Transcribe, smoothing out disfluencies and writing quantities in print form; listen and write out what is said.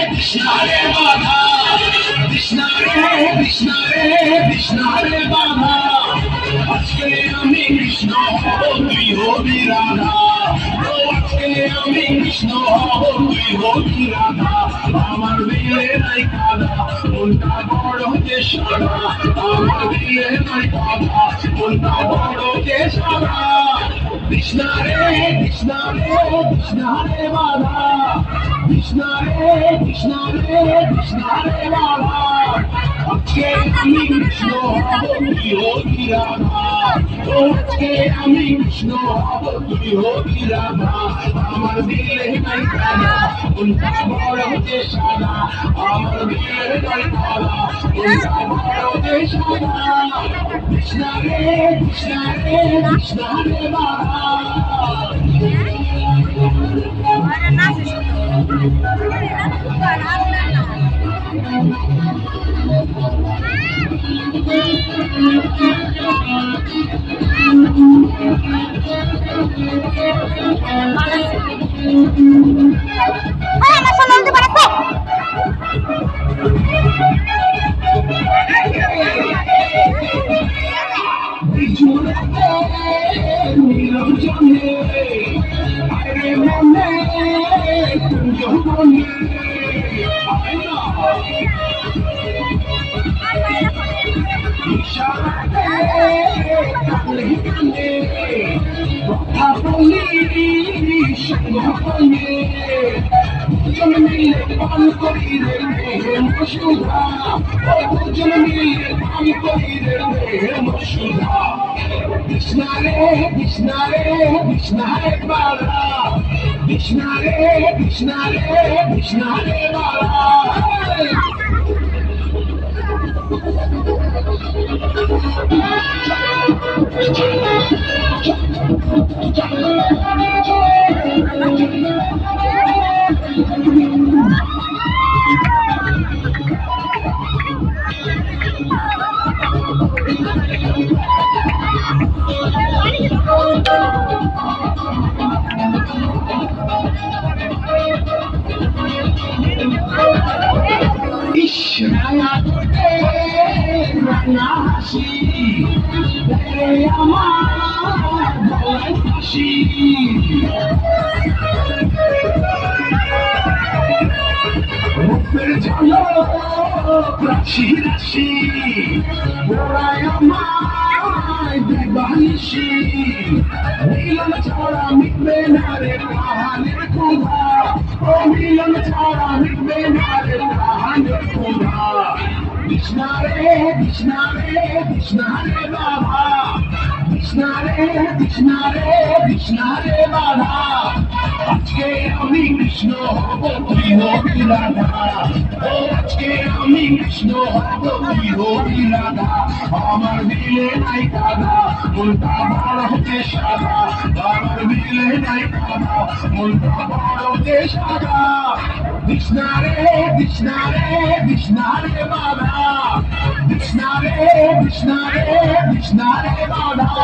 কৃষ্ণারে বাধা কৃষ্ণারে বাধা আজকে আমি কৃষ্ণ হব তুই হবি রাধা আজকে আমি কৃষ্ণ হব তুই হবি রাধা আমার দিলে নাই কাদা মনটা বড় যে সাদা আমার দিলে নাই কাদা মনটা বড় যে সাদা কৃষ্ণারে বাধা কৃষ্ণারে বাধা আজকে আমি কৃষ্ণ হব তুই হবি রাধা আজকে আমি কৃষ্ণ হব তুই হবি রাধা আমার দিলে নাই কাদা মনটা বড় যে সাদা আমার দিলে নাই কাদা মনটা বড় যে সাদা কৃষ্ণারে বাধা কৃষ্ণারে বাধা কৃষ্ণারে বাধা রাশি রাশি গোড়ায় আমায় দিবানিশি মিলন ছাড়া মিটবে না রে কাহানের ক্ষুধা ও মিলন ছাড়া মিটবে না রে কাহানের ক্ষুধা কৃষ্ণারে বাধা কৃষ্ণারে বাধা আজকে আমি কৃষ্ণ হব তুই হবি রাধা আজকে আমি কৃষ্ণ হব তুই হবি রাধা আমার দিলে নাই কাদা মনটা বড় হতে সাদা আমার দিলে নাই কাদা মনটা বড় হতে সাদা কৃষ্ণারে বাধা কৃষ্ণারে বাধা